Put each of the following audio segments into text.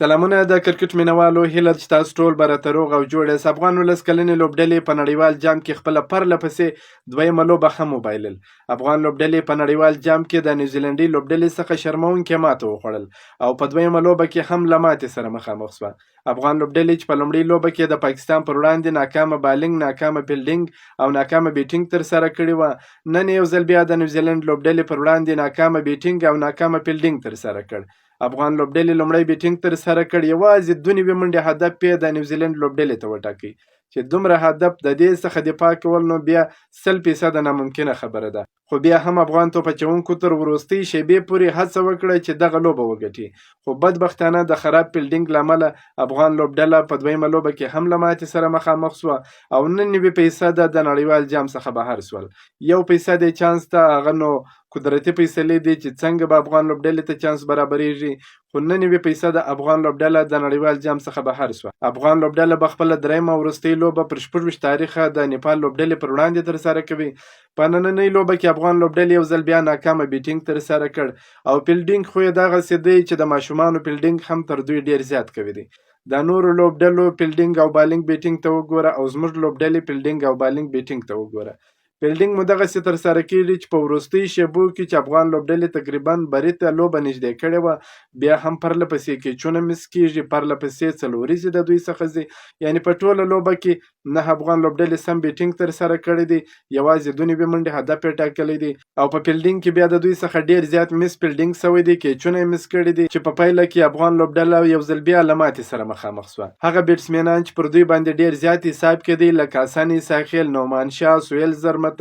سلامونه د کرکټ مینوالو، هیله ده چې تاسو ټول به راته روغ او جوړ یاست. افغان 19 کلنې لوبډلې په نړیوال جام کې خپله پرله پسې دویمه لوبه هم وبایلل. افغان لوبډلې په نړیوال جام کې د نیوزیلنډي لوبډلې څخه شرموونکې ماته وخوړل او په دویمه لوبه کې هم له ماتې سره مخامخ شوه. افغان لوبډلې چې په لومړۍ لوبه کې د پاکستان پر وړاندې ناکامه بالینګ، ناکامه فیلډینګ او ناکامه بیټینګ ترسره کړې وه، نن یو ځل بیا د نیوزیلنډ لوبډلې پر وړاندې ناکامه بیټینګ او ناکامه فیلډینګ ترسره کړ. افغان لوبډلې لومړی بیټینګ ترسره کړ، یوازې 2 نوي منډې هدف یې د نیوزیلنډ لوبډلې ته وټاکئ چې دومره هدف د دې څخه دفاع کول نو بیا 100% ناممکنه خبره ده. خو بیا هم افغان توپ اچوونکو تر وروستۍ شیبې پورې هڅه وکړه چې دغه لوبه وګټي، خو بدبختانه د خراب فیلډینګ له امله افغان لوبډله په دویمه لوبه کې هم له ماتې سره مخامخ شوه او 99% د نړیوال جام څخه بهر شول. 1% یې چانس ته، هغه نو قدرتي فیصلې دي چې څنګه به افغان لوبډلې ته چانس برابریږي، خو 99% افغان لوبډله د نړیوال جام څخه بهر شوه. افغان لوبډله به خپله درېیمه او وروستۍ لوبه پر 26 تاریخه د نیپال لوبډلې پر وړاندې ترسره کوي. په نننۍ لوبه کې افغان لوبډلې یو ځل بیا ناکامه بیټینګ ترسره کړ او فیلډینګ خو یې دغسې دی چې د ماشومانو فیلډینګ هم تر دوی ډېر زیات کوي دی. د نورو لوبډلو فیلډینګ او بالینګ بیټینګ ته وګوره او زموږ لوبډلې فیلډینګ او بالینګ بیټینګ ته وګوره. فیلډینګ مو دغسې ترسره کېږي چې په وروستیو شیبو کې چې افغان لوبډلې تقریبا بري ته لوبه نږدې کړې وه، بیا هم پرله پسې کیچونه مس کېږي، پرله پسې څلوریزې د دوی څخه ځي. یعنې په ټوله لوبه کې 9 افغان لوبډلې سم بیټینګ ترسره کړی دی، یوازې 2 نوي منډې هدف یې ټاکلی دی او په فیلډینګ کې بیا د دوی څخه ډېر زیات مس فیلډینګ سوی دی، کیچونه یې مس کړي دي چې په پایله کې افغان لوبډله یو ځل بیا له ماتې سره مخامخ شوه. هغه بیټسمینان چې پر دوی باندې ډېر زیات حساب کېدی لکه حسن عیساخیل، نعمان شاه، سهیل زرمتی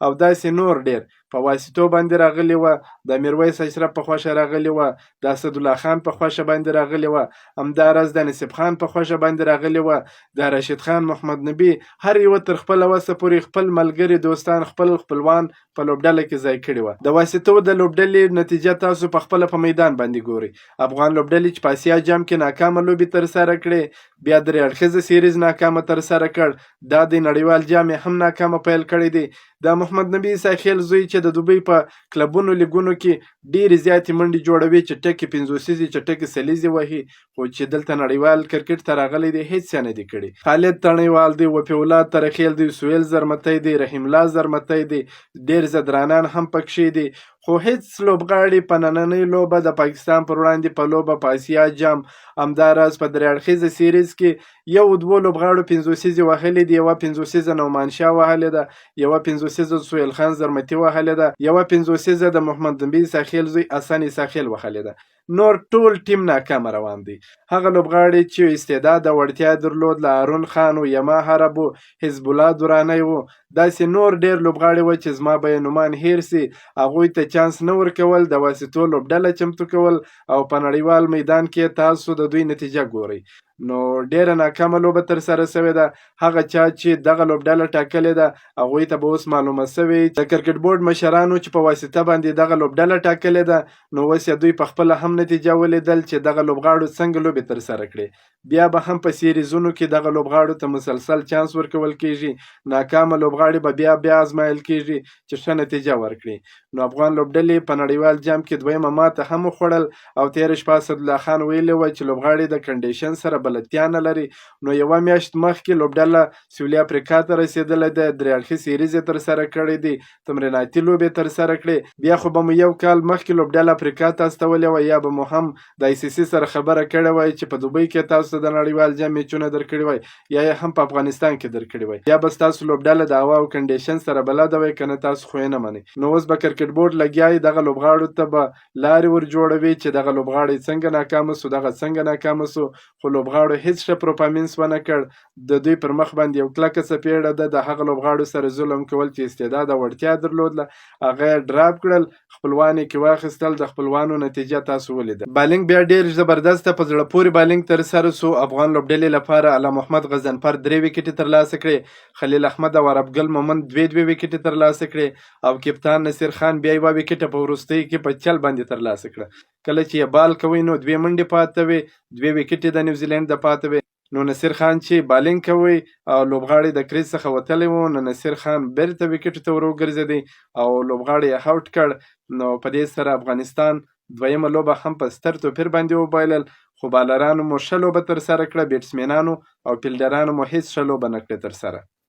او داسې نور ډېر په واسطو باندې راغلي وه، د میرویس اشرف په خوښه راغلي وه، د اسدالله خان په خوښه باندې راغلي وه، همداراز د نصیب خان په خوښه باندې راغلي وه، د راشد خان محمد نبي، هر یوه تر خپله وسه پورې خپل ملګري دوستان خپل خپلوان په لوبډله کې ځای کړي وه. د واسطو د لوبډلې نتیجه تاسو په خپله په میدان باندې ګورئ. افغان لوبډلې چې په اسیا جام کې ناکامه لوبې ترسره کړې، بیا درې اړخیزه سیریز ناکامه ترسره کړ، دا د نړیوال جام هم ناکامه پیل کړی دی. د محمد نبي عیساخیل زوی چې د دوبۍ په کلبونو لیګونو کې ډېرې زیاتې منډې جوړوي، چټکې 50 چټکې سلیزې وهي، خو چې دلته نړیوال کرکټ ته راغلی دی هیڅ یې نه دي کړي. خالد تڼیوال دی، وفیالله ترخیل دی، سهیل زرمتی دی، رحیم الله زرمتی دی، ډېر زدرانان هم پکښې دي، خو هیڅ لوبغاړي په نننۍ لوبه د پاکستان پر وړاندې په لوبه په اسیا جام، همداراز په درې اړخیزه سیریز کې یو دوه لوبغاړو 50 وهلې دي، یوه 50 نعمان شاه وهلې ده، یوه 50 سهیل خان زرمتي وهلې ده، یوه 50 د محمد نبي عیساخیل زوی حسن عیساخیل وهلې ده. نور ټول ټیم ناکامه روان دی. هغه لوبغاړي چې استعداد او وړتیا درلود له هارون خان و، یما عرب و، حزب الله درانی و، داسې نور ډېر لوبغاړي وو چې زما به یې نومان هیر سي، هغوی ته چانس نه ورکول، د واسطو لوبډله چمتو کول او په نړیوال میدان کې تاسو د دوی نتیجه ګورئ. نو ډېره ناکامه لوبه ترسره سوې ده. هغه چا چې دغه لوبډله ټاکلې ده هغوی ته به اوس معلومه سوې د کرکټ بورډ مشرانو چې په واسطه باندې دغه لوبډله ټاکلې ده، نو اوس یې دوی په خپله هم نتیجه ولیدل چې دغه لوبغاړو څنګه لوبې ترسره کړې. بیا به هم په سیریزونو کې دغه لوبغاړو ته مسلسل چانس ورکول کېږي، ناکامه لوبغاړي به بیا ازمایل کېږي چې ښه نتیجه ورکړي. نو افغان لوبډلې په نړیوال جام کې دویمه ماته هم وخوړل او تېره شپه اسدالله خان ویلي وه چې لوبغاړي د کنډیشن سره بلدتیا نه لري. نو یوه میاشت مخکې لوبډله سویلي افریقا ته رسېدلی ده، درې اړخیز سیریز یې ترسره کړی دی، تمریناتي لوبې ترسره کړې، بیا خو به مو یو کال مخکې لوبډله افریقا ته استولې وه، یا به مو هم د ICC سره خبره کړې وای چې په دوبۍ کې تاسو د نړیوال جام میچونه درکړي وای، یا یې هم په افغانستان کې درکړي وای، یا به ستاسو لوبډله د هوا او کنډیشن سره بلده وای، که نه تاسو خو یې نه منئ. نو اوس به کرکټ بورډ لګیا یي دغه لوبغاړو ته به لارې ور جوړوي چې دغه لوبغاړی څنګه ناکامه سو، دغه څنګه ناکامه سو، خو لوبغاړو هیڅ ښه پرفارمنس ونه کړ. د دوی پر مخ باندې یو کلکه څپېړه ده، د هغه لوبغاړو سره ظلم کول چې استعداد او وړتیا درلودله هغه یې ډراپ کړل، خپلوان یې کې واخیستل، د خپلوانو نتیجه تاسو ولیده. بالینګ بیا ډېر زبردسته په زړه پورې بالینګ ترسره سو. افغان لوبډلې لپاره الله محمد غضنفر 3 ویکټې ترلاسه کړې، خلیل احمد او عربګل مومند 2 ویکټې ترلاسه کړې او کپتان نصیر خان بیا 1 ویکټه په وروستۍ کې په چل باندې ترلاسه کړه. کله چې یې بال کوئ نو 2 منډې پاته وې، 2 ویکټې د نیوزیلند د پاته وې. نو نصیر خان چې بالینګ کوي او لوبغاړی د کریز څخه وتلی و، نو نصیر خان بیرته ویکټو ته ور وګرځېدی او لوبغاړی یې آوټ کړ. نو په دې سره افغانستان دویمه لوبه هم په ستر توپیر باندې وبایلل، خو بالرانو مو ښه لوبه ترسره کړه، بیټسمنانو او فیلډرانو مو هیڅ ښه لوبه نه کړه ترسره.